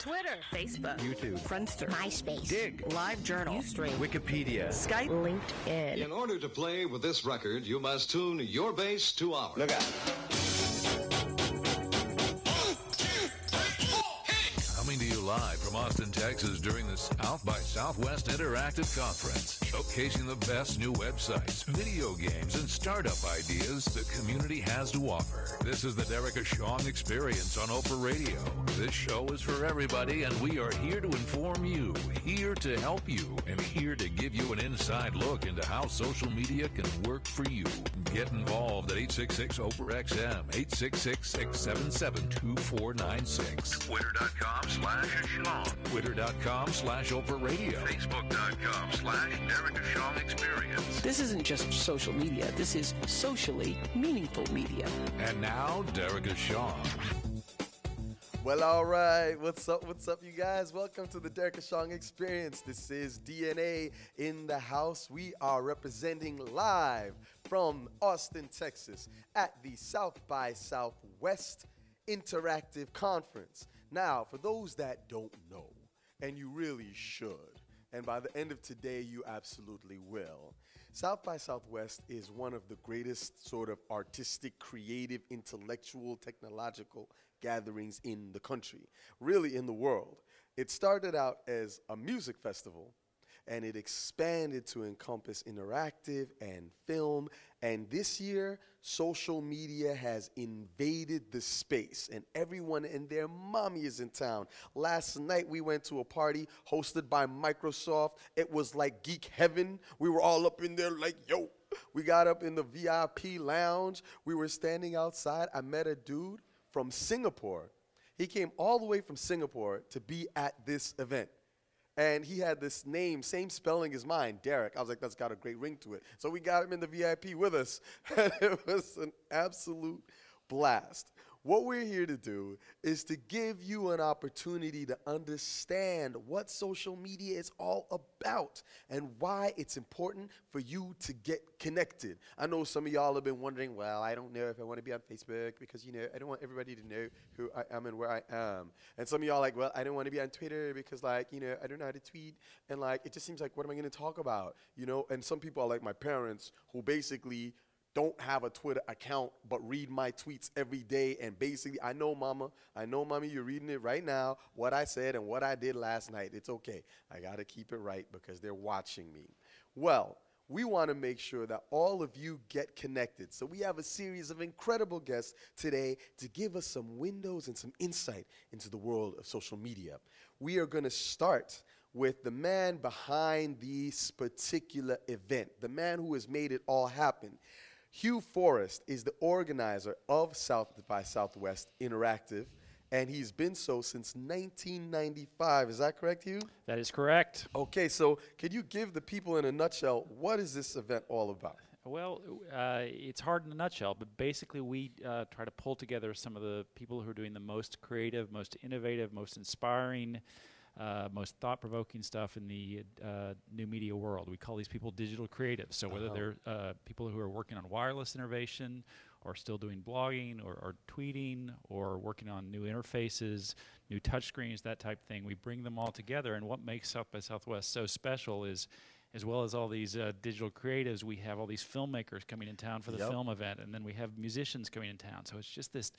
Twitter, Facebook, YouTube, Friendster, MySpace, Dig, LiveJournal, Ustream, Wikipedia, Skype, LinkedIn. In order to play with this record, you must tune your bass to ours. Look out. Coming to you live from Austin, Texas during the South by Southwest Interactive Conference, showcasing the best new websites, video games, and startup ideas the community has to offer. This is the Derrick Ashong Experience on Oprah Radio. This show is for everybody, and we are here to inform you, here to help you, and here to give you an inside look into how social media can work for you. Get involved at 866-OPRA-XM, 866-677-2496. Twitter.com/Ashong. Twitter.com/Oprah Radio. Facebook.com/Derrick Ashong Experience. This isn't just social media. This is socially meaningful media. And now, Derrick Ashong. Well, all right. What's up, you guys? Welcome to the Derrick Ashong Experience. This is DNA in the house. We are representing live from Austin, Texas at the South by Southwest Interactive Conference. Now, for those that don't know, and you really should, and by the end of today, you absolutely will, South by Southwest is one of the greatest sort of artistic, creative, intellectual, technological gatherings in the country, really in the world. It started out as a music festival, and it expanded to encompass interactive and film. And this year, social media has invaded the space, and everyone and their mommy is in town. Last night, we went to a party hosted by Microsoft. It was like geek heaven. We were all up in there like, yo. We got up in the VIP lounge. We were standing outside. I met a dude from Singapore. He came all the way from Singapore to be at this event. And he had this name, same spelling as mine, Derrick. I was like, that's got a great ring to it. So we got him in the VIP with us. And it was an absolute blast. What we're here to do is to give you an opportunity to understand what social media is all about and why it's important for you to get connected. I know some of y'all have been wondering, well, I don't know if I want to be on Facebook because, I don't want everybody to know who I am and where I am. And some of y'all are like, well, I don't want to be on Twitter because, I don't know how to tweet. And, it just seems like, what am I going to talk about? And some people are like my parents who basically don't have a Twitter account, but read my tweets every day. And basically, I know, mommy, you're reading it right now, what I said and what I did last night. It's okay. I got to keep it right because they're watching me. Well, we want to make sure that all of you get connected. So we have a series of incredible guests today to give us some windows and some insight into the world of social media. We are going to start with the man behind this particular event, the man who has made it all happen. Hugh Forrest is the organizer of South by Southwest Interactive, and he's been so since 1995. Is that correct, Hugh? That is correct. Okay, so could you give the people in a nutshell, what is this event all about? Well, it's hard in a nutshell, but basically we try to pull together some of the people who are doing the most creative, most innovative, most inspiring, most thought-provoking stuff in the new media world. We call these people digital creatives. So whether they're people who are working on wireless innovation or still doing blogging or tweeting or working on new interfaces, new touchscreens, that type of thing, we bring them all together. And what makes South by Southwest so special is, as well as all these digital creatives, we have all these filmmakers coming in town for the film event, and then we have musicians coming in town. So it's just this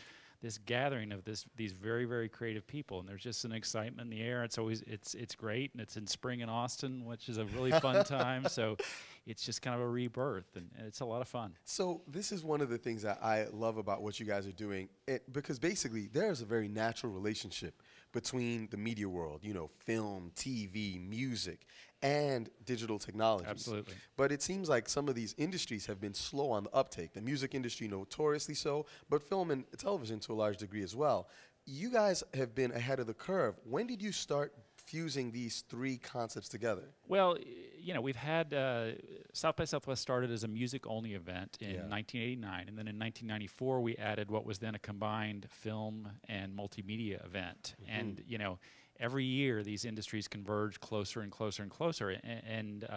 gathering of these very, very creative people, and there's just an excitement in the air. It's always it's great, and it's in spring in Austin, which is a really fun time. So it's just kind of a rebirth, and it's a lot of fun. So this is one of the things that I love about what you guys are doing, because basically there's a very natural relationship between the media world, film, TV, music, and digital technologies. Absolutely. But it seems like some of these industries have been slow on the uptake. The music industry notoriously so, but film and television to a large degree as well. You guys have been ahead of the curve. When did you start fusing these three concepts together? Well, we've had South by Southwest started as a music-only event in 1989, and then in 1994 we added what was then a combined film and multimedia event. And every year these industries converge closer and closer and closer, and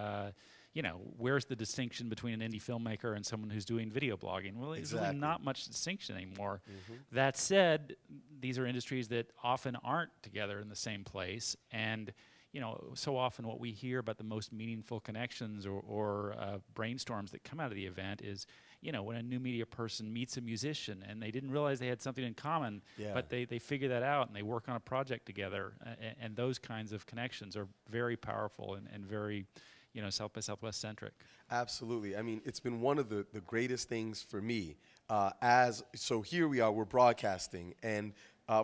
where's the distinction between an indie filmmaker and someone who's doing video blogging? Well, there's really not much distinction anymore. That said, these are industries that often aren't together in the same place, and so often what we hear about the most meaningful connections or brainstorms that come out of the event is, when a new media person meets a musician and they didn't realize they had something in common, but they figure that out and they work on a project together. And those kinds of connections are very powerful and very, South by Southwest centric. Absolutely. I mean, it's been one of the greatest things for me. So here we are, we're broadcasting, and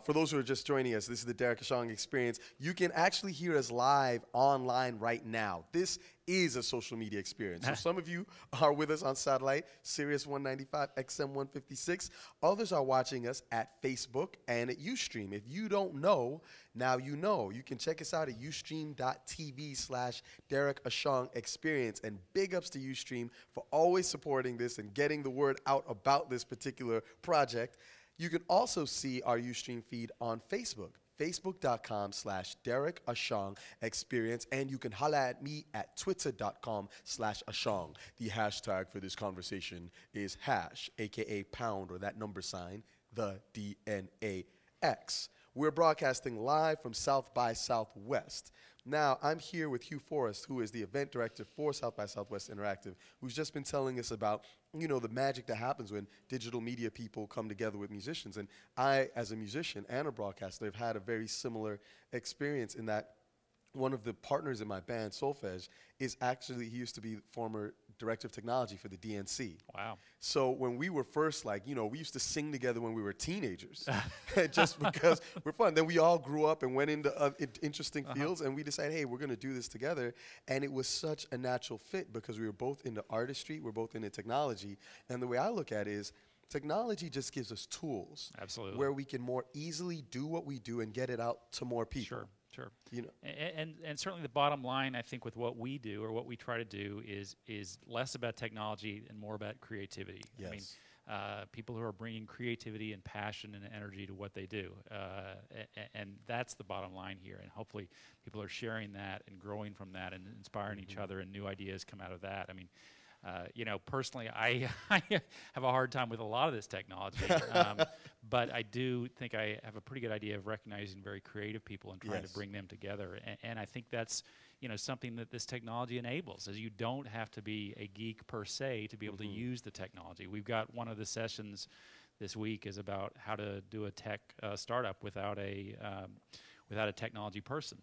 for those who are just joining us, this is the Derrick Ashong Experience. You can actually hear us live online right now. This is a social media experience. So some of you are with us on satellite, Sirius 195, XM 156. Others are watching us at Facebook and at Ustream. If you don't know, now you know. You can check us out at ustream.tv/Derrick Ashong Experience. And big ups to Ustream for always supporting this and getting the word out about this particular project. You can also see our Ustream feed on Facebook, facebook.com/Derrick Ashong Experience, and you can holla at me at twitter.com/Ashong. The hashtag for this conversation is hash, aka pound, or that number sign, the DNAX. We're broadcasting live from South by Southwest. Now, I'm here with Hugh Forrest, who is the event director for South by Southwest Interactive, who's just been telling us about, the magic that happens when digital media people come together with musicians. And I, as a musician and a broadcaster, have had a very similar experience in that one of the partners in my band, Solfege, is actually, he used to be former director of technology for the DNC. Wow. So when we were first, we used to sing together when we were teenagers, just because we're fun. Then we all grew up and went into interesting fields, and we decided, hey, we're going to do this together. And it was such a natural fit because we were both into artistry, we're both into technology. And the way I look at it is, technology just gives us tools. Absolutely. Where we can more easily do what we do and get it out to more people. Sure. Sure. And certainly the bottom line, I think, with what we do or what we try to do is less about technology and more about creativity. Yes. I mean, people who are bringing creativity and passion and energy to what they do. And that's the bottom line here. And hopefully people are sharing that and growing from that and inspiring each other, and new ideas come out of that. I mean, personally, I have a hard time with a lot of this technology, but I do think I have a pretty good idea of recognizing very creative people and trying to bring them together. And I think that's, something that this technology enables, is you don't have to be a geek per se to be able to use the technology. We've got one of the sessions this week is about how to do a tech startup without a technology person.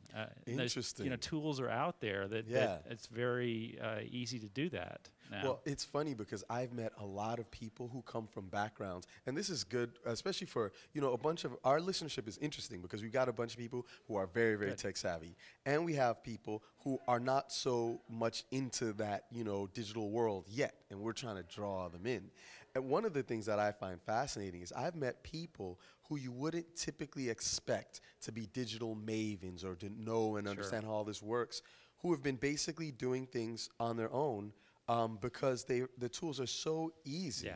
Interesting. Tools are out there that it's very easy to do that now. Well, it's funny because I've met a lot of people who come from backgrounds, and this is good, especially for, a bunch of, our listenership is interesting because we've got a bunch of people who are very, very tech savvy, and we have people who are not so much into that, digital world yet, and we're trying to draw them in. And one of the things that I find fascinating is I've met people who you wouldn't typically expect to be digital mavens or to know and understand how all this works, who have been basically doing things on their own because the tools are so easy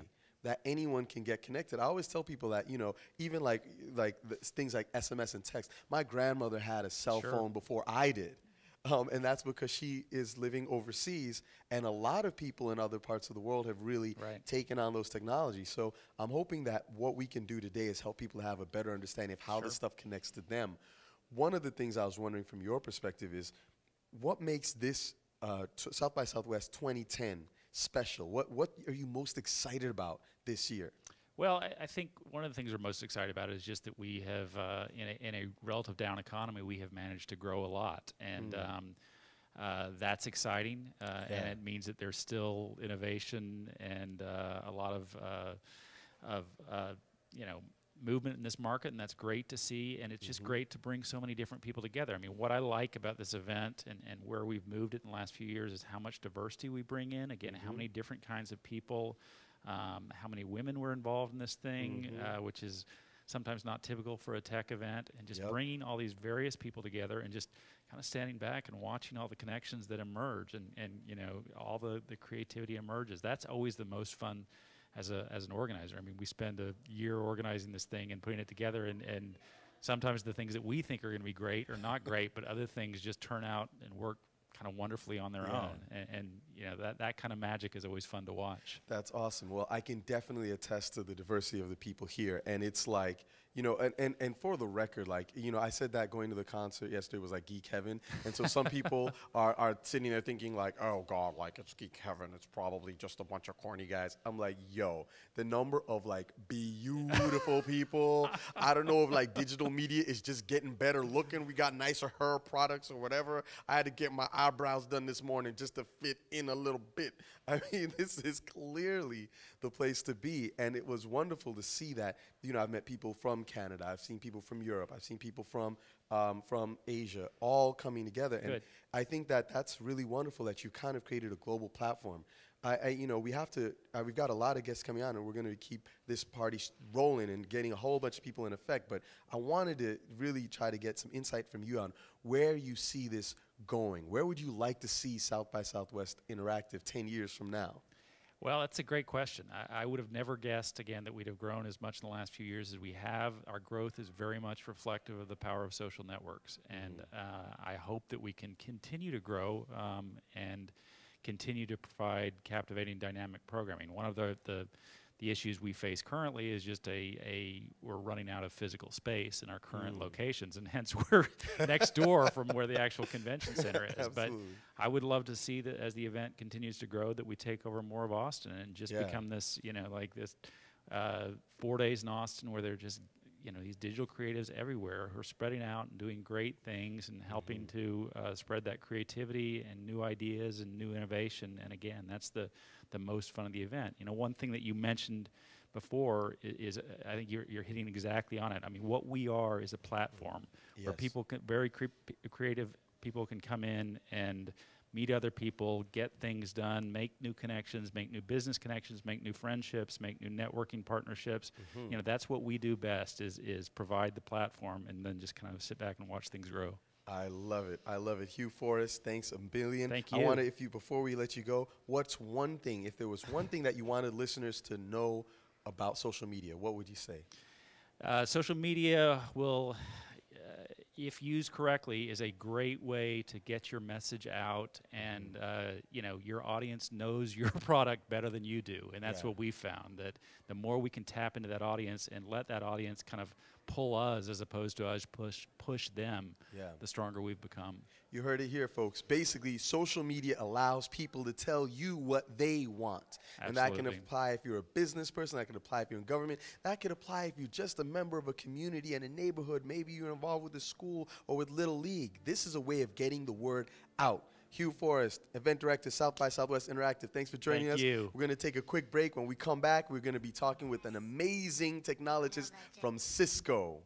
that anyone can get connected. I always tell people that, even things like SMS and text. My grandmother had a cell phone before I did. And that's because she is living overseas, and a lot of people in other parts of the world have really taken on those technologies. So I'm hoping that what we can do today is help people have a better understanding of how this stuff connects to them. One of the things I was wondering from your perspective is, what makes this South by Southwest 2010 special? What are you most excited about this year? Well, I think one of the things we're most excited about is just that we have, in a relative down economy, we have managed to grow a lot. And that's exciting. And it means that there's still innovation and a lot of movement in this market, and that's great to see. And it's just great to bring so many different people together. I mean, what I like about this event and where we've moved it in the last few years is how much diversity we bring in. Again, how many different kinds of people. How many women were involved in this thing, which is sometimes not typical for a tech event, and just bringing all these various people together and just kind of standing back and watching all the connections that emerge and all the creativity emerges. That's always the most fun as an organizer. I mean, we spend a year organizing this thing and putting it together, and sometimes the things that we think are going to be great are not great, but other things just turn out and work kind of wonderfully on their Yeah. own, and you know that kind of magic is always fun to watch. That's awesome. Well, I can definitely attest to the diversity of the people here. And it's like, you know, and for the record, like, you know, I said that going to the concert yesterday was like Geek Heaven. And so some people are sitting there thinking like, oh God, like it's Geek Heaven. It's probably just a bunch of corny guys. I'm like, yo, the number of like beautiful people. I don't know if like digital media is just getting better looking. We got nicer hair products or whatever. I had to get my eyebrows done this morning just to fit in a little bit. I mean, this is clearly the place to be. And it was wonderful to see that. You know, I've met people from Canada. I've seen people from Europe. I've seen people from Asia, all coming together. And Good. I think that that's really wonderful that you kind of created a global platform. You know, we have to, we've got a lot of guests coming on, and we're going to keep this party rolling and getting a whole bunch of people in effect. But I wanted to really try to get some insight from you on where you see this going. Where would you like to see South by Southwest Interactive 10 years from now? Well, that's a great question. I would have never guessed, again, that we'd have grown as much in the last few years as we have. Our growth is very much reflective of the power of social networks. And I hope that we can continue to grow and continue to provide captivating, dynamic programming. One of the issues we face currently is just we're running out of physical space in our current locations, and hence we're next door from where the actual convention center is. But I would love to see that as the event continues to grow, that we take over more of Austin and just become this, you know, like this 4 days in Austin where they're just, you know, these digital creatives everywhere who are spreading out and doing great things and helping to spread that creativity and new ideas and new innovation. And again, that's the most fun of the event. You know, one thing that you mentioned before is I think you're hitting exactly on it. I mean, what we are is a platform where people can, very creative people can come in and meet other people, get things done, make new connections, make new business connections, make new friendships, make new networking partnerships. You know, that's what we do best is provide the platform and then just kind of sit back and watch things grow. I love it. I love it. Hugh Forrest, thanks a billion. Thank you. I want to, before we let you go, what's one thing, if there was one thing that you wanted listeners to know about social media, what would you say? Social media will, if used correctly, is a great way to get your message out, and you know, your audience knows your product better than you do, and that's what we found, that the more we can tap into that audience and let that audience kind of pull us as opposed to us push them, the stronger we've become. You heard it here, folks. Basically, social media allows people to tell you what they want. Absolutely. And that can apply if you're a business person, that can apply if you're in government, that could apply if you're just a member of a community and a neighborhood, maybe you're involved with a school or with Little League. This is a way of getting the word out. Hugh Forrest, Event Director, South by Southwest Interactive. Thanks for joining us. Thank you. We're going to take a quick break. When we come back, we're going to be talking with an amazing technologist from Cisco.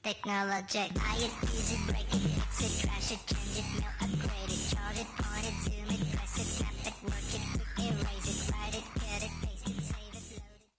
Technologic. I it, use it, break it, fix it, trash it, change it, mail, upgrade it, chart it, point it, zoom it, press it, snap it, work it, quick erase it, write it, get it, paste it, save it, load it.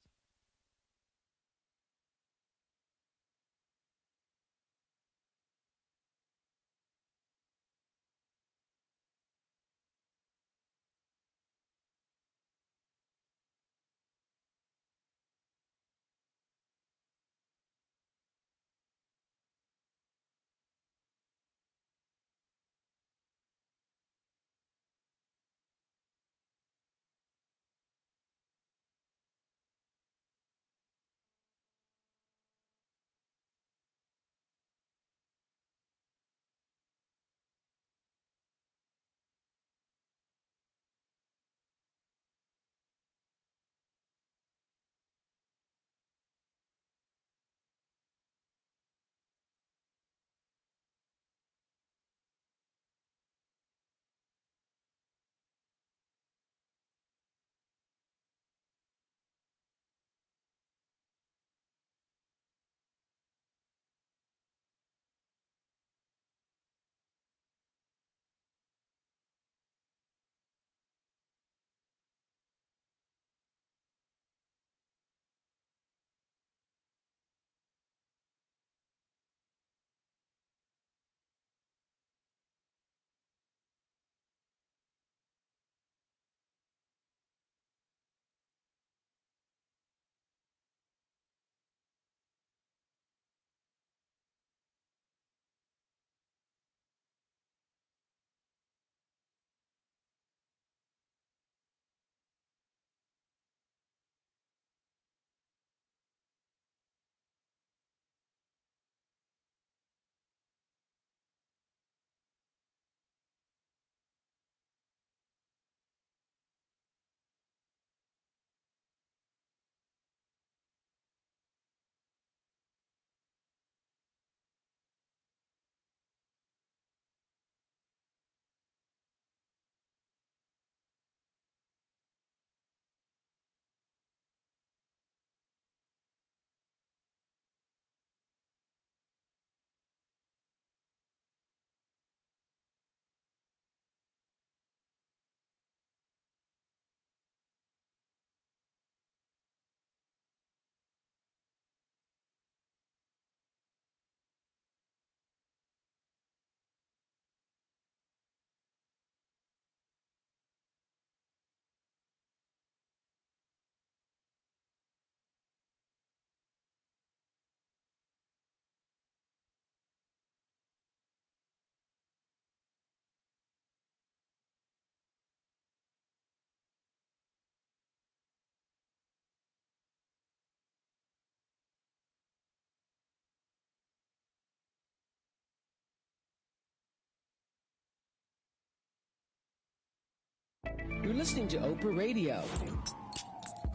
You're listening to Oprah Radio.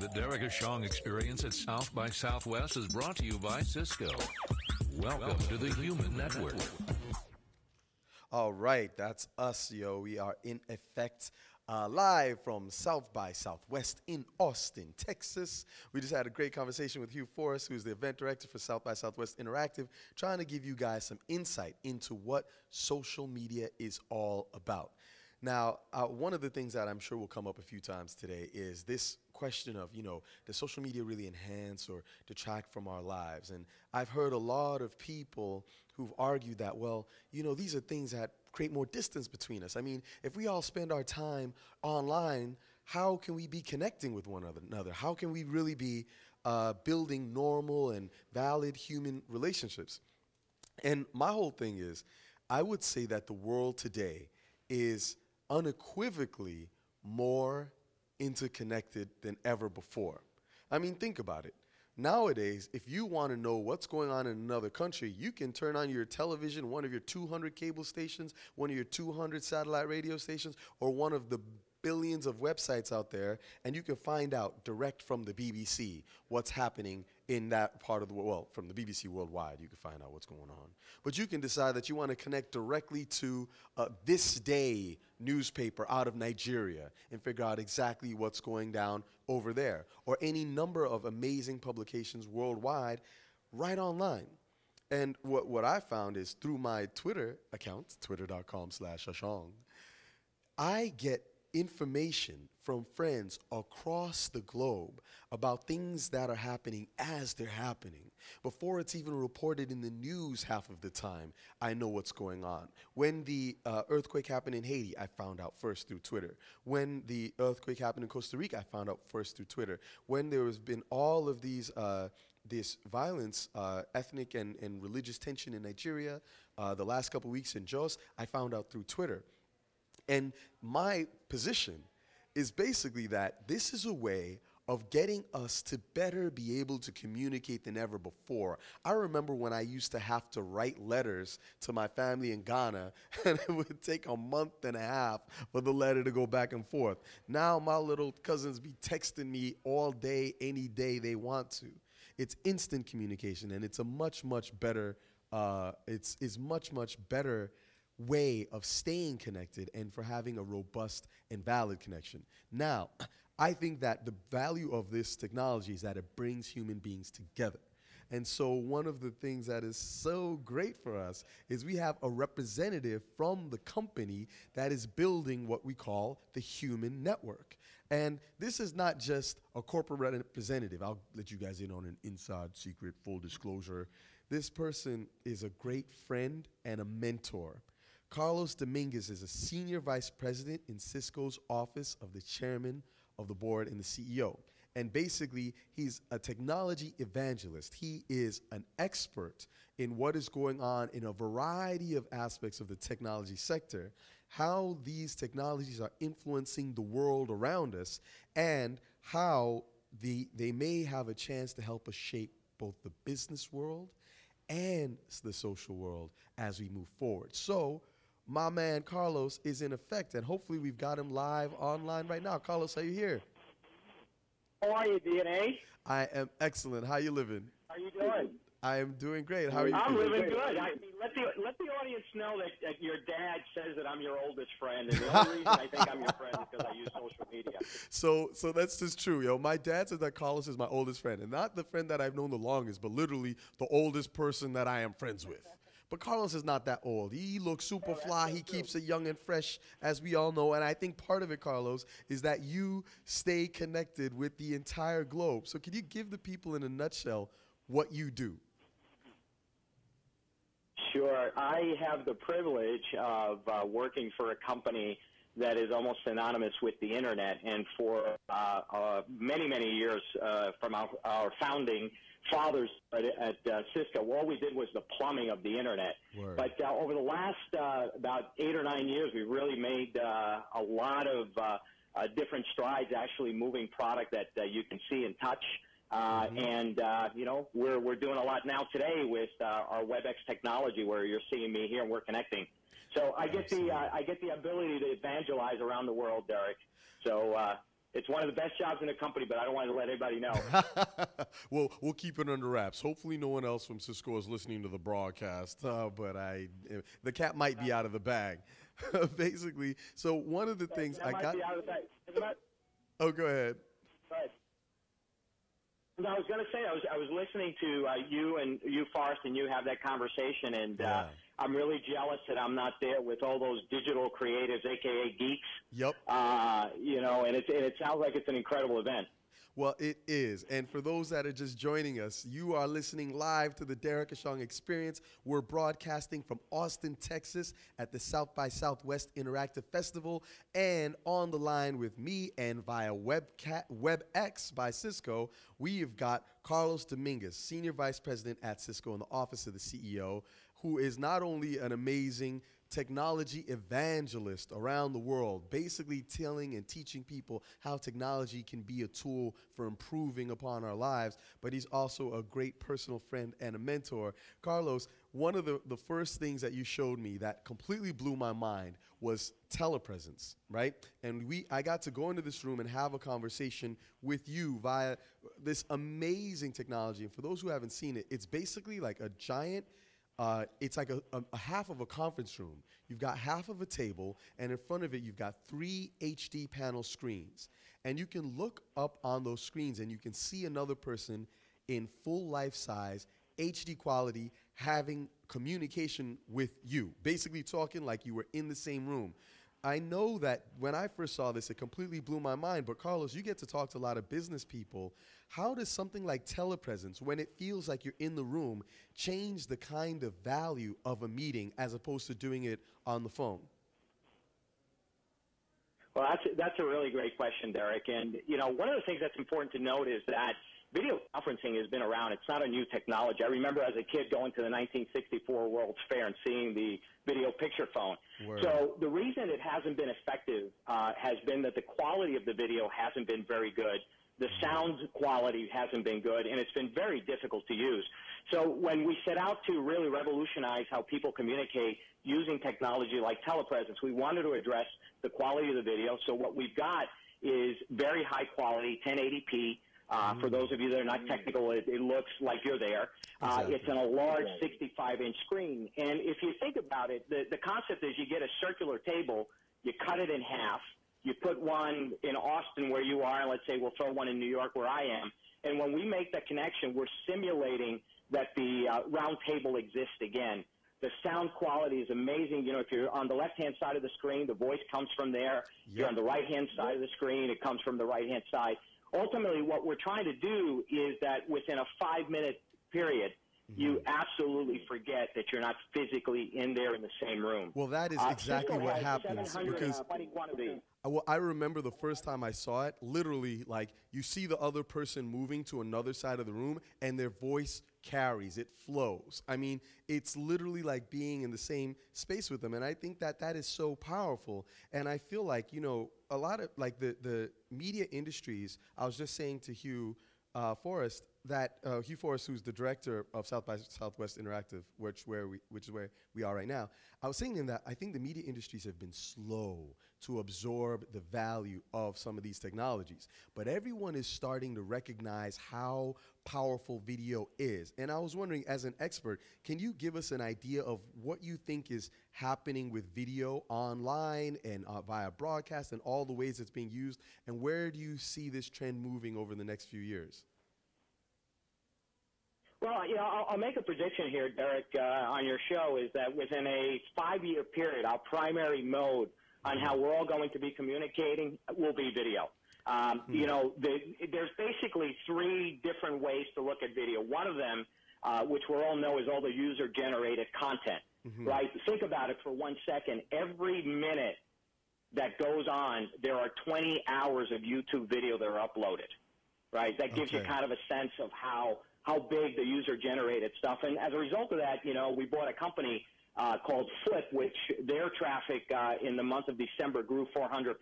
The Derrick Ashong Experience at South by Southwest is brought to you by Cisco. Welcome to the Human Network. All right, that's us, yo. We are in effect live from South by Southwest in Austin, Texas. We just had a great conversation with Hugh Forrest, who's the event director for South by Southwest Interactive, trying to give you guys some insight into what social media is all about. Now, one of the things that I'm sure will come up a few times today is this question of, does social media really enhance or detract from our lives? And I've heard a lot of people who've argued that, well, these are things that create more distance between us. I mean, if we all spend our time online, how can we be connecting with one another? How can we really be building normal and valid human relationships? And my whole thing is, I would say that the world today is unequivocally more interconnected than ever before. I mean, think about it. Nowadays, if you want to know what's going on in another country, you can turn on your television, one of your 200 cable stations, one of your 200 satellite radio stations, or one of the billions of websites out there, and you can find out direct from the BBC what's happening in that part of the world. Well, from the BBC worldwide, you can find out what's going on. But you can decide that you want to connect directly to This Day newspaper out of Nigeria and figure out exactly what's going down over there, or any number of amazing publications worldwide right online. And what I found is through my Twitter account, twitter.com/Ashong, I get information from friends across the globe about things that are happening as they're happening. Before it's even reported in the news half of the time, I know what's going on. When the earthquake happened in Haiti, I found out first through Twitter. When the earthquake happened in Costa Rica, I found out first through Twitter. When there has been all of these this violence, ethnic and religious tension in Nigeria, the last couple weeks in Jos, I found out through Twitter. And my position is basically that this is a way of getting us to better be able to communicate than ever before. I remember when I used to have to write letters to my family in Ghana, and it would take a month and a half for the letter to go back and forth. Now my little cousins be texting me all day, any day they want to. It's instant communication, and it's a much, much better, much better way of staying connected and for having a robust and valid connection. Now, I think that the value of this technology is that it brings human beings together. And so one of the things that is so great for us is we have a representative from the company that is building what we call the Human Network. And this is not just a corporate representative. I'll let you guys in on an inside secret, full disclosure. This person is a great friend and a mentor. Carlos Dominguez is a senior vice president in Cisco's office of the chairman of the board and the CEO. And basically, he's a technology evangelist. He is an expert in what is going on in a variety of aspects of the technology sector, how these technologies are influencing the world around us, and how they may have a chance to help us shape both the business world and the social world as we move forward. So, my man Carlos is in effect, and hopefully we've got him live online right now. Carlos, are you here? How are you, DNA? I am excellent. How you living? How you doing? I am doing great. How are you I'm doing? living good. I mean, let the audience know that your dad says that I'm your oldest friend, and the only reason I think I'm your friend is because I use social media. So that's just true, yo. My dad says that Carlos is my oldest friend, and not the friend that I've known the longest, but literally the oldest person that I am friends with. But Carlos is not that old. He looks super fly. He keeps it young and fresh, as we all know. And I think part of it, Carlos, is that you stay connected with the entire globe. So can you give the people in a nutshell what you do? Sure. I have the privilege of working for a company that is almost synonymous with the Internet. And for many, many years from our founding fathers at Cisco, all we did was the plumbing of the Internet. Word. But over the last about 8 or 9 years, we've really made a lot of different strides, actually moving product that you can see and touch And we're doing a lot now today with our WebEx technology, where you're seeing me here and we're connecting. So I get the ability to evangelize around the world, Derek. So it's one of the best jobs in the company, but I don't want to let anybody know. Well, we'll keep it under wraps. Hopefully no one else from Cisco is listening to the broadcast, but the cat might be out of the bag. Basically, so one of the things I got... Be out of the bag. Oh, go ahead. Go ahead. No, I was going to say, I was listening to you, Forrest, and you have that conversation, and I'm really jealous that I'm not there with all those digital creatives, a.k.a. geeks. Yep. And it sounds like it's an incredible event. Well, it is. And for those that are just joining us, you are listening live to the Derrick Ashong Experience. We're broadcasting from Austin, Texas at the South by Southwest Interactive Festival, and on the line with me and via WebEx by Cisco, we have got Carlos Dominguez, Senior Vice President at Cisco in the Office of the CEO, who is not only an amazing technology evangelist around the world, basically telling and teaching people how technology can be a tool for improving upon our lives, but he's also a great personal friend and a mentor. Carlos, one of the first things that you showed me that completely blew my mind was telepresence, right? And I got to go into this room and have a conversation with you via this amazing technology. And for those who haven't seen it, it's basically like a giant it's like a half of a conference room. You've got half of a table, and in front of it, you've got 3 HD panel screens. And you can look up on those screens, and you can see another person in full life-size, HD quality, having communication with you, basically talking like you were in the same room. I know that when I first saw this, it completely blew my mind. But Carlos, you get to talk to a lot of business people. How does something like telepresence, when it feels like you're in the room, change the kind of value of a meeting as opposed to doing it on the phone? Well, that's a really great question, Derek. And, one of the things that's important to note is that video conferencing has been around. It's not a new technology. I remember as a kid going to the 1964 World's Fair and seeing the video picture phone. Word. So the reason it hasn't been effective has been that the quality of the video hasn't been very good. The sound quality hasn't been good, and it's been very difficult to use. So when we set out to really revolutionize how people communicate using technology like telepresence, we wanted to address the quality of the video. So what we've got is very high quality, 1080p. For those of you that are not technical, it looks like you're there. Exactly. It's on a large 65-inch screen. And if you think about it, the concept is you get a circular table, you cut it in half, you put one in Austin where you are, and let's say we'll throw one in New York where I am. And when we make that connection, we're simulating that the round table exists again. The sound quality is amazing. If you're on the left-hand side of the screen, the voice comes from there. If you're on the right-hand side of the screen, it comes from the right-hand side. Ultimately, what we're trying to do is that within a 5-minute period, you absolutely forget that you're not physically in there in the same room. Well, that is exactly what happens. Because I remember the first time I saw it, literally, like, you see the other person moving to another side of the room, and their voice carries, it flows. I mean, it's literally like being in the same space with them, and I think that that is so powerful. And I feel like, a lot of, like, the media industries, I was just saying to Hugh Forrest, that Hugh Forrest, who's the director of South by Southwest Interactive, which is where we are right now, I was saying to him that I think the media industries have been slow to absorb the value of some of these technologies. But everyone is starting to recognize how powerful video is. And I was wondering, as an expert, can you give us an idea of what you think is happening with video online and via broadcast and all the ways it's being used? And where do you see this trend moving over the next few years? Well, I'll make a prediction here, Derek, on your show, is that within a 5-year period, our primary mode on how we're all going to be communicating will be video. There's basically 3 different ways to look at video. One of them, which we all know, is all the user-generated content, right? Think about it for 1 second. Every minute that goes on, there are 20 hours of YouTube video that are uploaded, right? That gives you kind of a sense of how big the user-generated stuff. And as a result of that, we bought a company called Flip, which their traffic in the month of December grew 400%.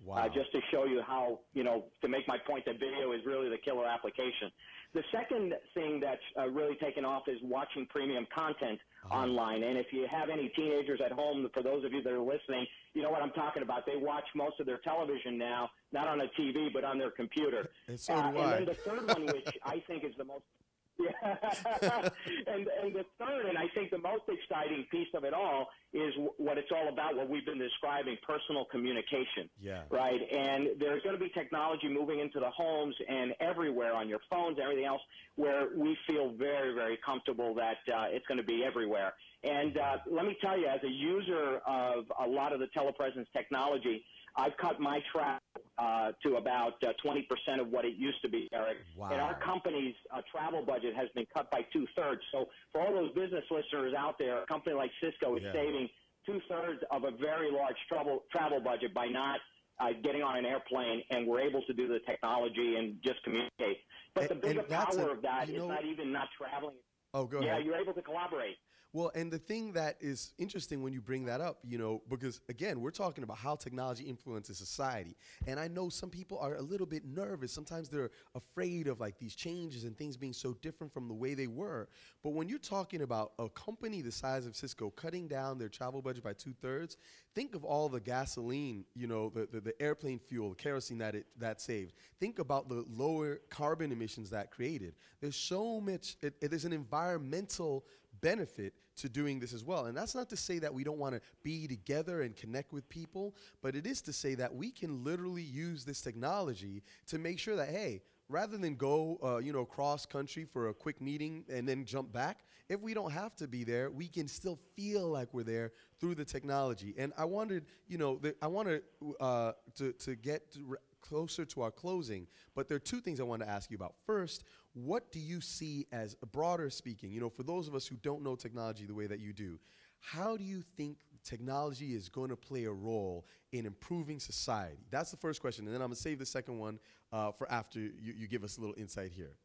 Wow. just to show you how, to make my point that video is really the killer application. The second thing that's really taken off is watching premium content online. And if you have any teenagers at home, for those of you that are listening, you know what I'm talking about. They watch most of their television now, not on a TV, but on their computer. And so do I. And then the third one, which I think is the most and the third, and I think the most exciting piece of it all, is what it's all about, what we've been describing, personal communication. Yeah. Right? And there's going to be technology moving into the homes and everywhere on your phones, everything else, where we feel very, very comfortable that it's going to be everywhere. And let me tell you, as a user of a lot of the telepresence technology, I've cut my travel to about 20% of what it used to be, Eric. Wow. And our company's travel budget has been cut by 2/3. So for all those business listeners out there, a company like Cisco is saving 2/3 of a very large travel budget by not getting on an airplane, and we're able to do the technology and just communicate. But the bigger power of that is not traveling. Oh, go ahead. Yeah, you're able to collaborate. Well, and the thing that is interesting when you bring that up, because again, we're talking about how technology influences society. And I know some people are a little bit nervous. Sometimes they're afraid of like these changes and things being so different from the way they were. But when you're talking about a company the size of Cisco cutting down their travel budget by 2/3, think of all the gasoline, the airplane fuel, the kerosene that saved. Think about the lower carbon emissions that created. There's so much, there's an environmental benefit to doing this as well. And that's not to say that we don't want to be together and connect with people, but it is to say that we can literally use this technology to make sure that, hey, rather than go, cross country for a quick meeting and then jump back, if we don't have to be there, we can still feel like we're there through the technology. And I wanted, I wanted to get closer to our closing, but there are two things I want to ask you about. First, what do you see as, broader speaking, for those of us who don't know technology the way that you do, how do you think technology is going to play a role in improving society? That's the first question, and then I'm going to save the second one for after you give us a little insight here.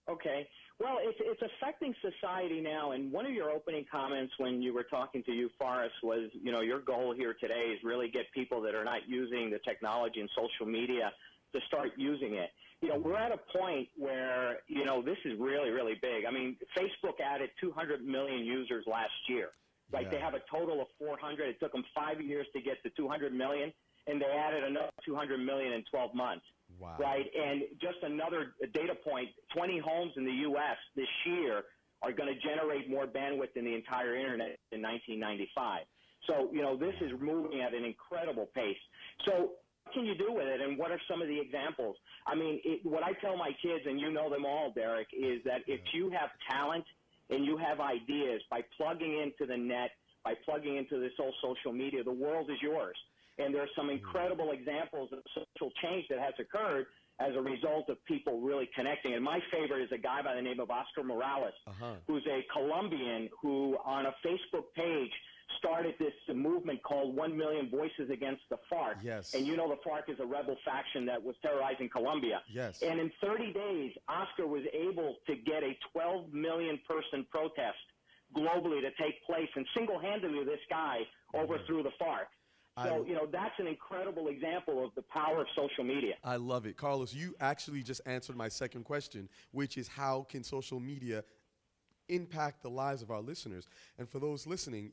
Okay. Well, it's affecting society now, and one of your opening comments when you were talking to Forrest, was, your goal here today is really get people that are not using the technology and social media to start using it. We're at a point where, this is really, really big. I mean, Facebook added 200 million users last year, right? Yeah. They have a total of 400. It took them 5 years to get to 200 million, and they added another 200 million in 12 months. Wow. Right? And just another data point, 20 homes in the U.S. this year are going to generate more bandwidth than the entire Internet in 1995. So, this is moving at an incredible pace. So what can you do with it, and what are some of the examples? I mean, what I tell my kids, and you know them all, Derrick, is that if you have talent and you have ideas, by plugging into the net, by plugging into this whole social media, the world is yours. And there are some incredible examples of social change that has occurred as a result of people really connecting. And my favorite is a guy by the name of Oscar Morales, who's a Colombian who, on a Facebook page, started this movement called 1 Million Voices Against the FARC. Yes. And the FARC is a rebel faction that was terrorizing Colombia. Yes. And in 30 days, Oscar was able to get a 12 million person protest globally to take place, and single-handedly this guy overthrew the FARC. So, that's an incredible example of the power of social media. I love it. Carlos, you actually just answered my second question, which is how can social media impact the lives of our listeners? And for those listening,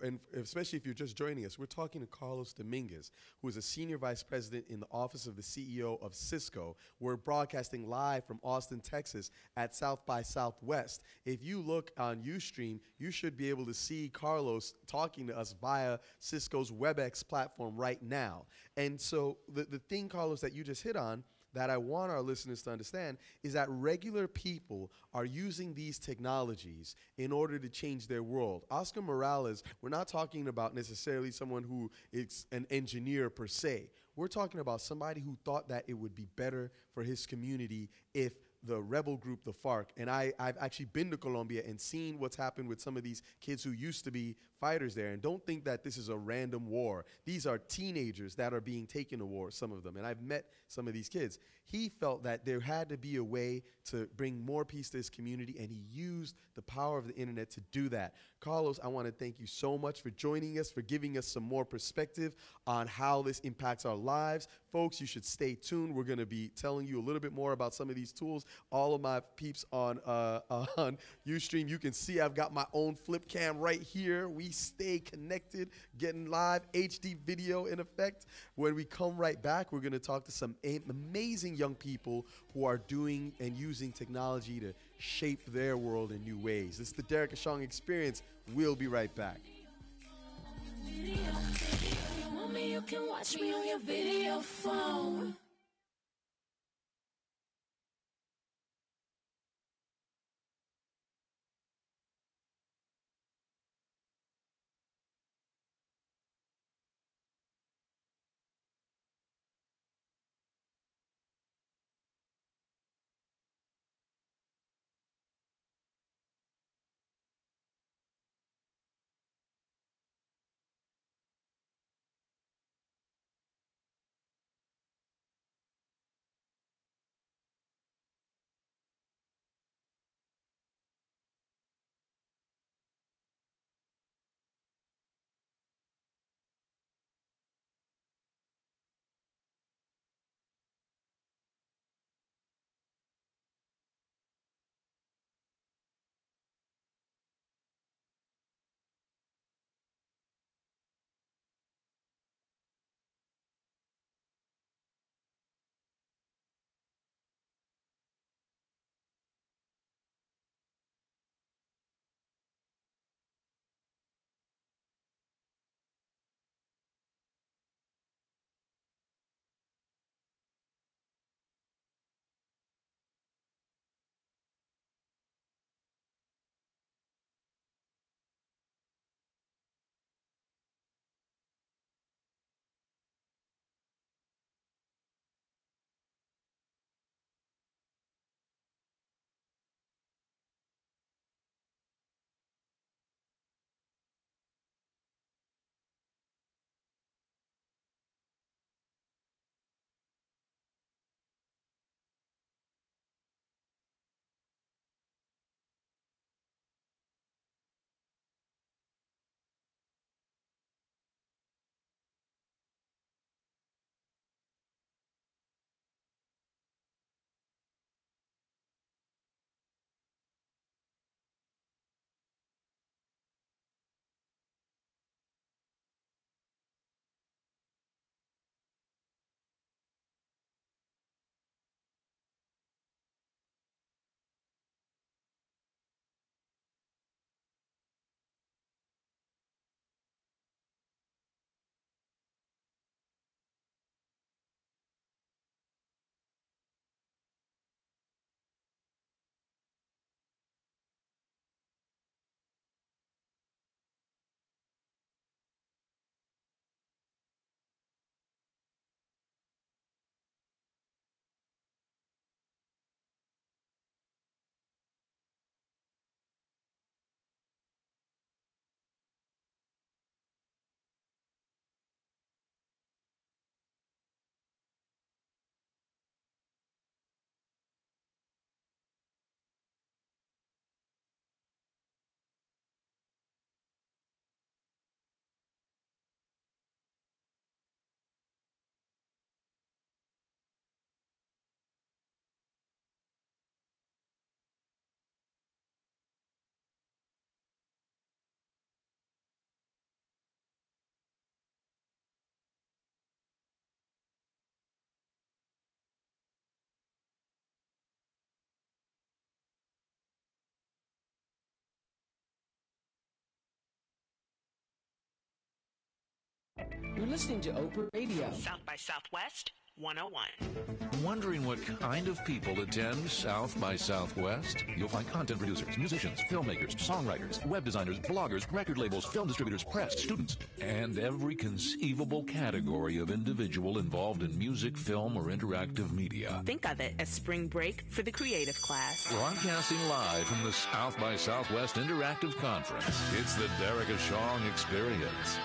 and especially if you're just joining us, we're talking to Carlos Dominguez, who is a senior vice president in the office of the CEO of Cisco. We're broadcasting live from Austin, Texas at South by Southwest. If you look on Ustream, you should be able to see Carlos talking to us via Cisco's WebEx platform right now. And so the thing, Carlos, that you just hit on, that I want our listeners to understand, is that regular people are using these technologies in order to change their world. Oscar Morales, we're not talking about necessarily someone who is an engineer per se. We're talking about somebody who thought that it would be better for his community if the rebel group, the FARC. And I've actually been to Colombia and seen what's happened with some of these kids who used to be fighters there. And don't think that this is a random war. These are teenagers that are being taken to war, some of them. And I've met some of these kids. He felt that there had to be a way to bring more peace to his community, and he used the power of the internet to do that. Carlos, I want to thank you so much for joining us, for giving us some more perspective on how this impacts our lives. Folks, you should stay tuned. We're going to be telling you a little bit more about some of these tools. All of my peeps on Ustream, you can see I've got my own flip cam right here. We stay connected, getting live HD video in effect. When we come right back, we're going to talk to some amazing young people who are doing and using technology to shape their world in new ways. This is the Derrick Ashong Experience. We'll be right back. You can watch me on your video phone. You're listening to Oprah Radio. South by Southwest 101. Wondering what kind of people attend South by Southwest? You'll find content producers, musicians, filmmakers, songwriters, web designers, bloggers, record labels, film distributors, press, students, and every conceivable category of individual involved in music, film, or interactive media. Think of it as spring break for the creative class. Broadcasting live from the South by Southwest Interactive Conference, it's the Derrick Ashong Experience.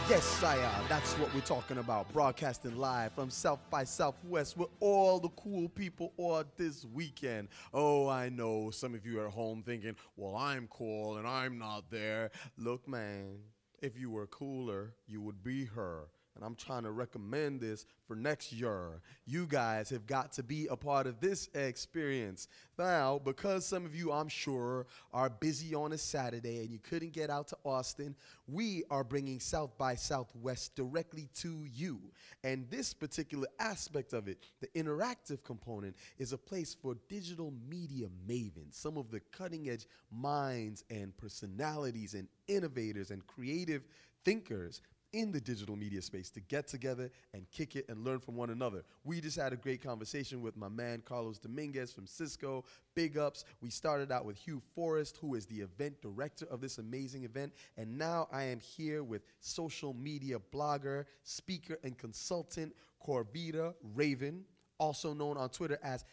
Yes, Sire, that's what we're talking about. Broadcasting live from South by Southwest with all the cool people are this weekend. Oh, I know some of you are at home thinking, well, I'm cool and I'm not there. Look, man, if you were cooler, you would be her. And I'm trying to recommend this for next year. You guys have got to be a part of this experience. Now, because some of you, I'm sure, are busy on a Saturday and you couldn't get out to Austin, we are bringing South by Southwest directly to you. And this particular aspect of it, the interactive component, is a place for digital media mavens, some of the cutting-edge minds and personalities and innovators and creative thinkers in the digital media space to get together and kick it and learn from one another. We just had a great conversation with my man Carlos Dominguez from Cisco. Big ups. We started out with Hugh Forrest, who is the event director of this amazing event. And now I am here with social media blogger, speaker, and consultant Corvida Raven, also known on Twitter as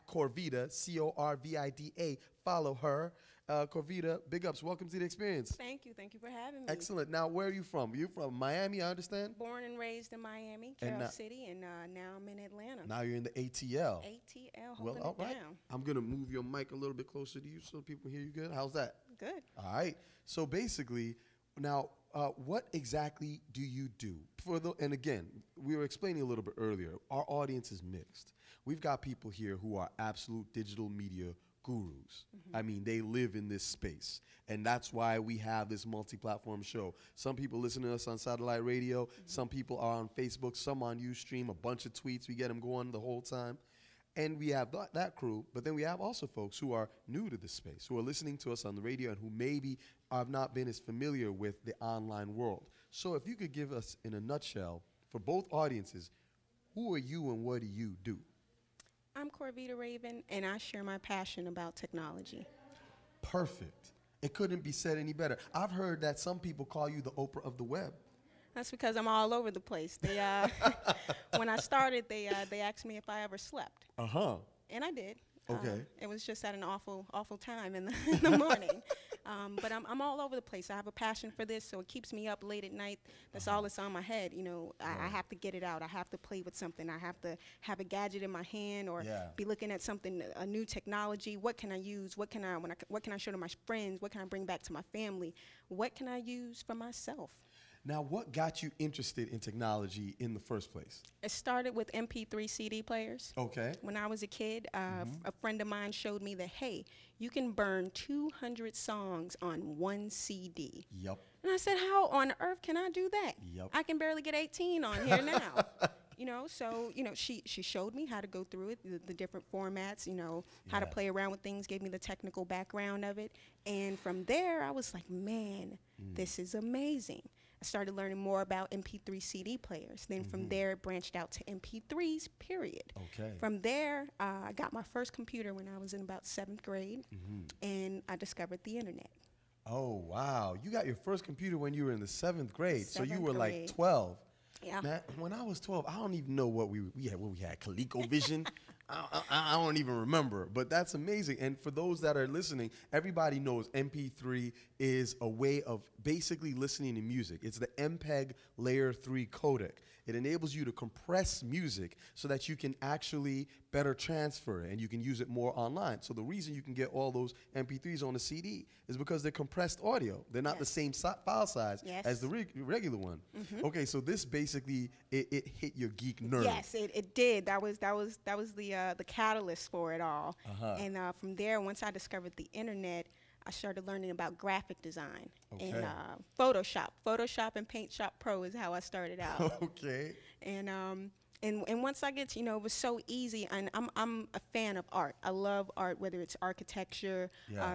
@Corvida, Corvida. Follow her. Corvida, big ups. Welcome to the experience. Thank you. Thank you for having me. Excellent. Now, where are you from? You're from Miami, I understand? Born and raised in Miami, Carroll City, and now I'm in Atlanta. Now you're in the ATL. ATL, Well, holding all it right. down. I'm going to move your mic a little bit closer to you so people hear you good. How's that? Good. All right. So basically, now, what exactly do you do? And again, we were explaining a little bit earlier, our audience is mixed. We've got people here who are absolute digital media gurus. I mean, they live in this space. And that's why we have this multi-platform show. Some people listen to us on satellite radio. Some people are on Facebook. Some on Ustream. A bunch of tweets. We get them going the whole time. And we have that crew. But then we have also folks who are new to this space, who are listening to us on the radio and who maybe have not been as familiar with the online world. So if you could give us, in a nutshell, for both audiences, who are you and what do you do? I'm Corvida Raven, and I share my passion about technology. Perfect. It couldn't be said any better. I've heard that some people call you the Oprah of the web. That's because I'm all over the place. They, when I started, they asked me if I ever slept. Uh-huh. And I did. Okay. It was just at an awful time in the morning. But I'm all over the place. I have a passion for this, so it keeps me up late at night. That's all that's on my head. You know, I have to get it out. I have to play with something. I have to have a gadget in my hand or be looking at something, a new technology. What can I use? What can I show to my friends? What can I bring back to my family? What can I use for myself? Now, what got you interested in technology in the first place? It started with MP3 CD players. Okay. When I was a kid, a friend of mine showed me that, hey, you can burn 200 songs on one CD. Yep. And I said, how on earth can I do that? Yep. I can barely get 18 on here now. So, she showed me how to go through it, the different formats, how to play around with things, gave me the technical background of it. And from there, I was like, man, this is amazing. I started learning more about MP3 CD players. Then from there, it branched out to MP3s, period. Okay. From there, I got my first computer when I was in about 7th grade, and I discovered the internet. Oh, wow. You got your first computer when you were in the 7th grade. So you were grade. like 12. Yeah. Man, when I was 12, I don't even know what we had, ColecoVision. I don't even remember, but that's amazing. And for those that are listening, everybody knows MP3 is a way of basically listening to music. It's the MPEG Layer 3 codec. It enables you to compress music so that you can actually better transfer it and you can use it more online. So the reason you can get all those MP3s on a CD is because they're compressed audio. They're not the same file size as the regular one. Okay, so this basically it hit your geek nerve. Yes, it did. That was the catalyst for it all. And from there, once I discovered the internet, I started learning about graphic design and Photoshop. Photoshop and Paint Shop Pro is how I started out. Okay. And And once I get to, it was so easy, and I'm a fan of art. I love art, whether it's architecture,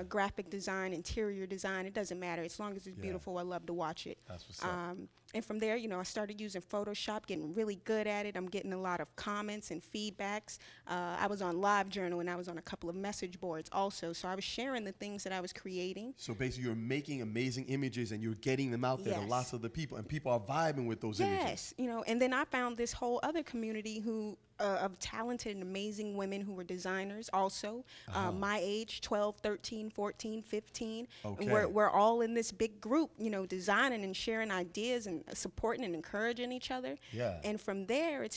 graphic design, interior design. It doesn't matter. As long as it's beautiful, I love to watch it. That's what's up. And from there, I started using Photoshop, getting really good at it. I'm getting a lot of comments and feedbacks. I was on LiveJournal, and I was on a couple of message boards also. So I was sharing the things that I was creating. So basically, you're making amazing images, and you're getting them out there to lots of the people, and people are vibing with those images. Yes, and then I found this whole other community who of talented and amazing women who were designers also, my age, 12, 13, 14, 15. Okay. And we're all in this big group, designing and sharing ideas and supporting and encouraging each other. Yeah. And from there,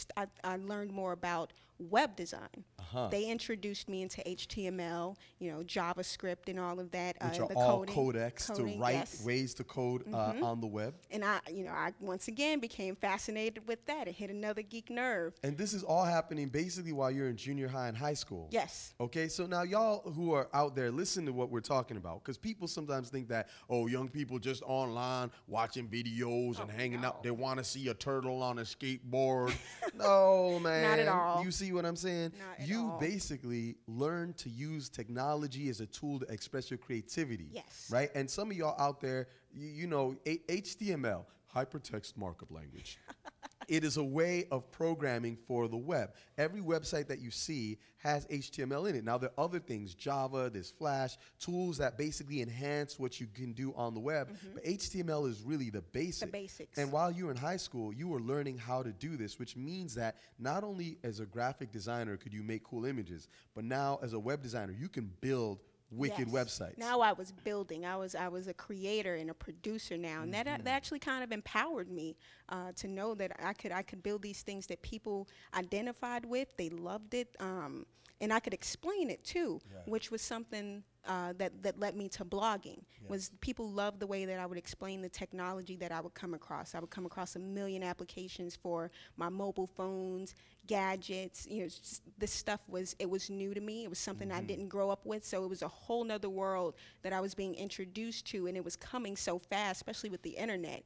I learned more about web design. They introduced me into HTML, JavaScript and all of that. Which are the all coding, to write ways to code on the web. And I once again became fascinated with that. It hit another geek nerve. And this is all happening basically while you're in junior high and high school. Yes. Okay, so now y'all who are out there, listen to what we're talking about, because people sometimes think that, young people just online watching videos and hanging out. They want to see a turtle on a skateboard. No, man. Not at all. You see what I'm saying? Not at You all. basically learn to use technology as a tool to express your creativity. Yes. Right? And some of y'all out there, you know, HTML, hypertext markup language. It is a way of programming for the web. Every website that you see has HTML in it. Now, there are other things, Java, there's Flash, tools that basically enhance what you can do on the web. But HTML is really the basics. The basics. And while you were in high school, you were learning how to do this, which means that not only as a graphic designer could you make cool images, but now as a web designer, you can build wicked websites. Now I was building. I was a creator and a producer now, and that actually kind of empowered me to know that I could build these things that people identified with. They loved it, and I could explain it too, which was something that led me to blogging. Was people loved the way that I would explain the technology that I would come across. I would come across a million applications for my mobile phones, gadgets. This stuff was new to me. It was something I didn't grow up with, so it was a whole nother world that I was being introduced to, and it was coming so fast, especially with the internet.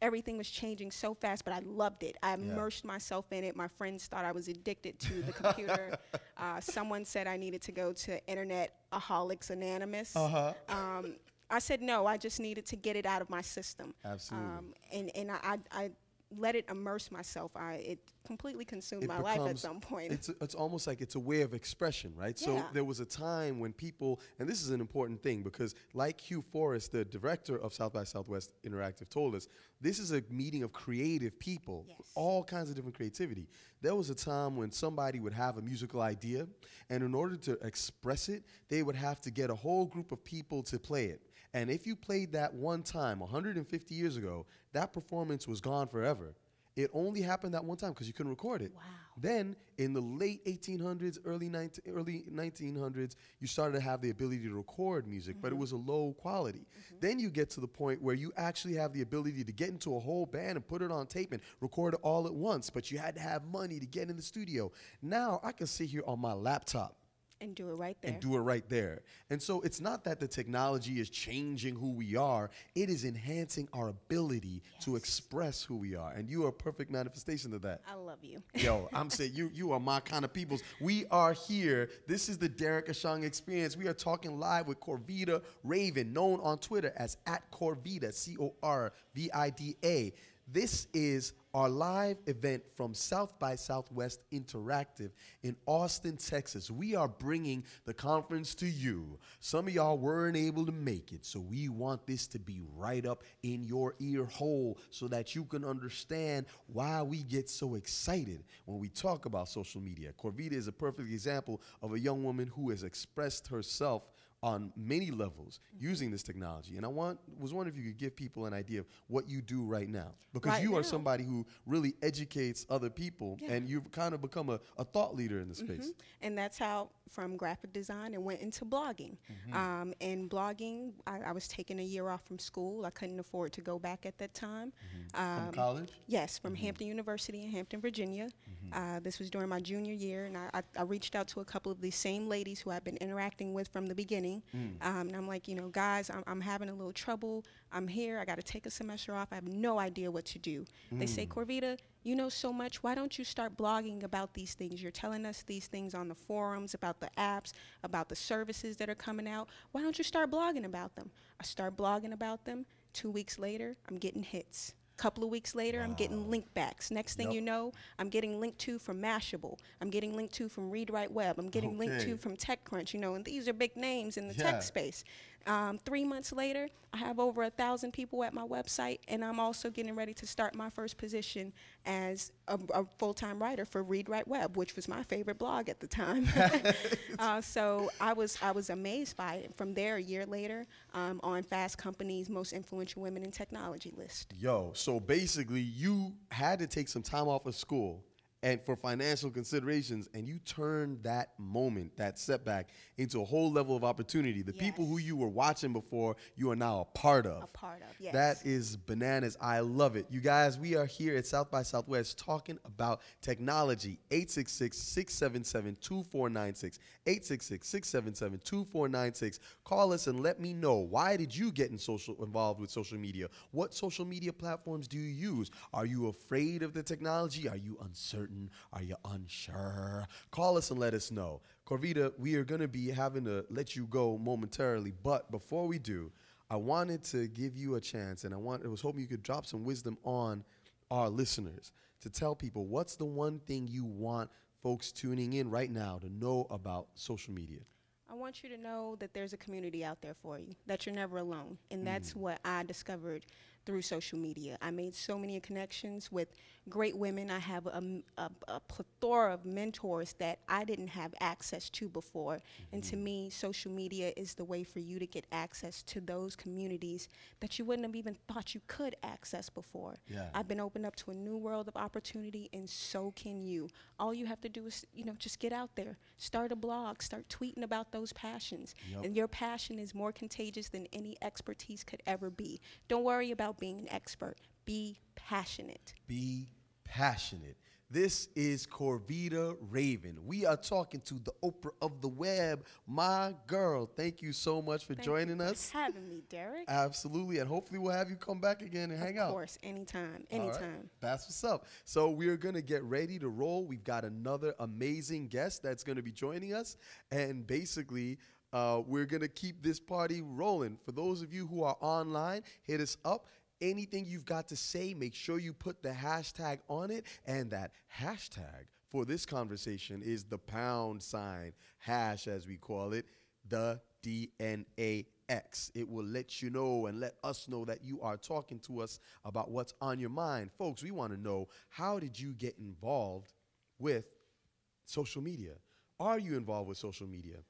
Everything was changing so fast, but I loved it. I immersed myself in it. My friends thought I was addicted to the computer. Someone said I needed to go to Internet-aholics Anonymous. I said no, I just needed to get it out of my system. Absolutely. And I let it immerse myself. It completely consumed my life at some point. It's almost like it's a way of expression, right? So there was a time when people, and this is an important thing because like Hugh Forrest, the director of South by Southwest Interactive told us, this is a meeting of creative people, all kinds of different creativity. There was a time when somebody would have a musical idea, and in order to express it, they would have to get a whole group of people to play it. And if you played that one time, 150 years ago, that performance was gone forever. It only happened that one time because you couldn't record it. Wow. Then, in the late 1800s, early 1900s, you started to have the ability to record music, but it was a low quality. Then you get to the point where you actually have the ability to get into a whole band and put it on tape and record it all at once, but you had to have money to get in the studio. Now, I can sit here on my laptop and do it right there. And do it right there. And so it's not that the technology is changing who we are. It is enhancing our ability to express who we are. And you are a perfect manifestation of that. I love you. Yo, I'm saying you are my kind of peoples. We are here. This is the Derrick Ashong Experience. We are talking live with Corvida Raven, known on Twitter as @Corvida, Corvida. This is our live event from South by Southwest Interactive in Austin, Texas. We are bringing the conference to you. Some of y'all weren't able to make it, so we want this to be right up in your ear hole so that you can understand why we get so excited when we talk about social media. Corvida is a perfect example of a young woman who has expressed herself on many levels using this technology. And I was wondering if you could give people an idea of what you do right now. Because you are somebody who really educates other people, and you've kind of become a thought leader in the space. And that's how, from graphic design, it went into blogging. And blogging, I was taking a year off from school. I couldn't afford to go back at that time. From college? Yes, from Hampton University in Hampton, Virginia. This was during my junior year, and I reached out to a couple of these same ladies who I've been interacting with from the beginning. And I'm like, guys, I'm having a little trouble. I'm here. I got to take a semester off. I have no idea what to do. They say, Corvida, you know so much. Why don't you start blogging about these things? You're telling us these things on the forums, about the apps, about the services that are coming out. Why don't you start blogging about them? I start blogging about them. 2 weeks later, I'm getting hits. Couple of weeks later, I'm getting link backs. Next thing you know, I'm getting linked to from Mashable. I'm getting linked to from Read Write Web. I'm getting linked to from TechCrunch, you know, and these are big names in the tech space. 3 months later, I have over 1,000 people at my website, and I'm also getting ready to start my first position as a full-time writer for Read Write Web, which was my favorite blog at the time. So I was amazed by it. From there, a year later, on Fast Company's Most Influential Women in Technology list. Yo, so basically you had to take some time off of school and for financial considerations, and you turned that moment, that setback, into a whole level of opportunity. The people who you were watching before, you are now a part of. A part of, yes. That is bananas. I love it. You guys, we are here at South by Southwest talking about technology. 866-677-2496. 866-677-2496. Call us and let me know, why did you get involved with social media? What social media platforms do you use? Are you afraid of the technology? Are you uncertain? Are you unsure? Call us and let us know. Corvita, we are going to be having to let you go momentarily, but before we do, I wanted to give you a chance, and I was hoping you could drop some wisdom on our listeners to tell people what's the one thing you want folks tuning in right now to know about social media. I want you to know that there's a community out there for you, that you're never alone. And that's what I discovered through social media. I made so many connections with great women. I have a plethora of mentors that I didn't have access to before. And to me, social media is the way for you to get access to those communities that you wouldn't have even thought you could access before. I've been opened up to a new world of opportunity, and so can you. All you have to do is, just get out there, start a blog, start tweeting about those passions. And your passion is more contagious than any expertise could ever be. Don't worry about being an expert. Be passionate. Be passionate. This is Corvita Raven. We are talking to the Oprah of the web, my girl. Thank you so much for joining us. For having me, Derrick. Absolutely, and hopefully we'll have you come back again and hang out. Of course, anytime. Right. That's what's up. So we're going to get ready to roll. We've got another amazing guest that's going to be joining us, and basically we're going to keep this party rolling. For those of you who are online, hit us up. Anything you've got to say, make sure you put the hashtag on it. And that hashtag for this conversation is the #, hash as we call it, the DNAX. It will let you know and let us know that you are talking to us about what's on your mind. Folks, we want to know, how did you get involved with social media? Are you involved with social media?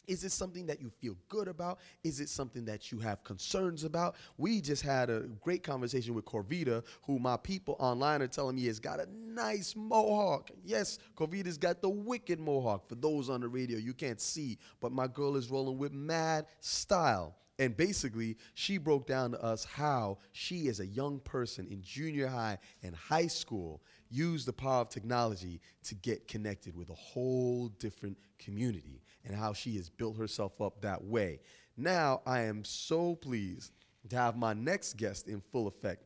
Is it something that you feel good about? Is it something that you have concerns about? We just had a great conversation with Corvita, who my people online are telling me has got a nice mohawk. Yes, Corvita's got the wicked mohawk. For those on the radio, you can't see, but my girl is rolling with mad style. And basically, she broke down to us how she, as a young person in junior high and high school, used the power of technology to get connected with a whole different community, and how she has built herself up that way. Now, I am so pleased to have my next guest in full effect,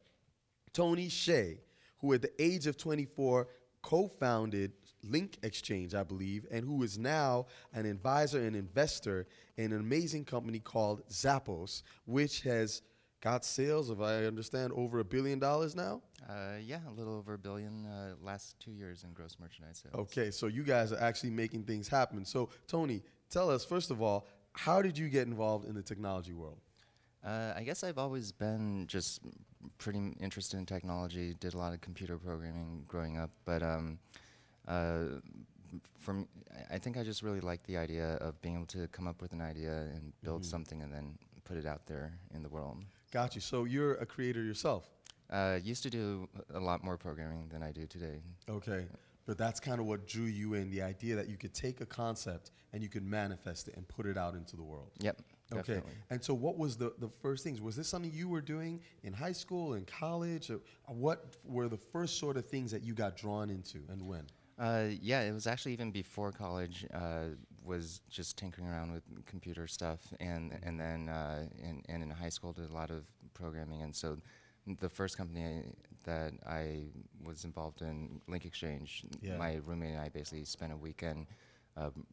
Tony Shea, who at the age of 24 co-founded Link Exchange, I believe, and who is now an advisor and investor in an amazing company called Zappos, which has got sales of, I understand, over $1 billion now? Yeah, a little over $1 billion last 2 years in gross merchandise sales. Okay, so you guys are actually making things happen. So, Tony, tell us, first of all, how did you get involved in the technology world? I guess I've always been just pretty interested in technology, did a lot of computer programming growing up, but I think I just really liked the idea of being able to come up with an idea and build something and then put it out there in the world. Got you. So you're a creator yourself? Used to do a lot more programming than I do today. Okay. But that's kind of what drew you in, the idea that you could take a concept and you could manifest it and put it out into the world. Yep. Okay. Definitely. And so what was the first things? Was this something you were doing in high school, in college? Or what were the first sort of things that you got drawn into, and when? Yeah, it was actually even before college. Was just tinkering around with computer stuff, and then in high school did a lot of programming, and so the first company that I was involved in, Link Exchange, my roommate and I basically spent a weekend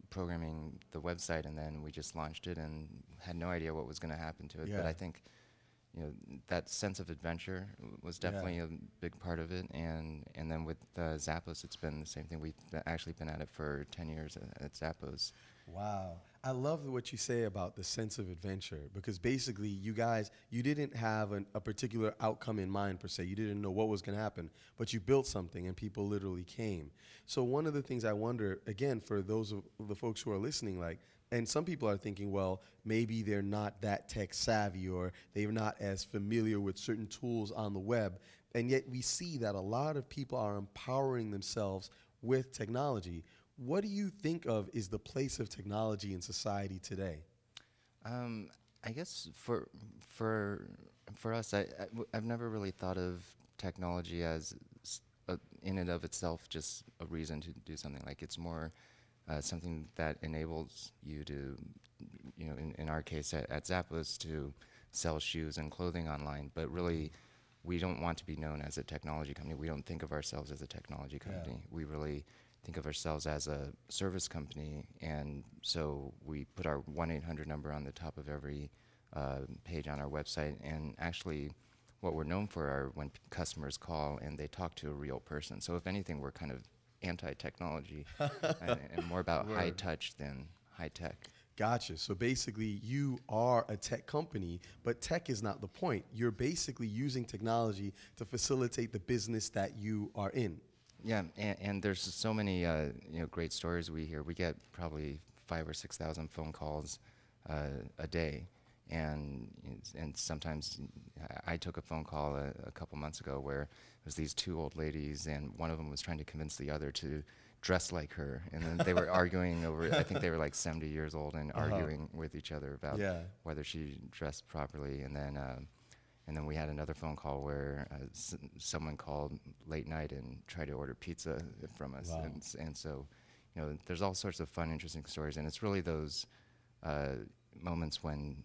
programming the website, and then we just launched it and had no idea what was going to happen to it. But I think, that sense of adventure was definitely a big part of it. And then with Zappos, it's been the same thing. We've actually been at it for 10 years at Zappos. Wow. I love what you say about the sense of adventure, because basically you didn't have a particular outcome in mind per se. You didn't know what was going to happen, but you built something and people literally came. So one of the things I wonder, again, for those of the folks who are listening, and some people are thinking, well, maybe they're not that tech savvy or they're not as familiar with certain tools on the web. And yet we see that a lot of people are empowering themselves with technology. What do you think of is the place of technology in society today? I guess for us, I've never really thought of technology as in and of itself just a reason to do something. Like, it's more something that enables you to, in our case at Zappos, to sell shoes and clothing online. But really, we don't want to be known as a technology company. We don't think of ourselves as a technology company. We really think of ourselves as a service company, and so we put our 1-800 number on the top of every page on our website. And actually, what we're known for are when customers call and they talk to a real person. So if anything, we're kind of anti-technology and more about high touch than high tech. Gotcha. So basically, you are a tech company, but tech is not the point. You're basically using technology to facilitate the business that you are in. Yeah, and there's so many great stories we hear. We get probably 5,000 or 6,000 phone calls a day, and sometimes I took a phone call a couple months ago where it was these two old ladies, and one of them was trying to convince the other to dress like her, and then they were arguing over. I think they were like 70 years old and arguing with each other about whether she dressed properly, and then we had another phone call where someone called late night and tried to order pizza from us. Wow. And so, there's all sorts of fun, interesting stories. And it's really those moments when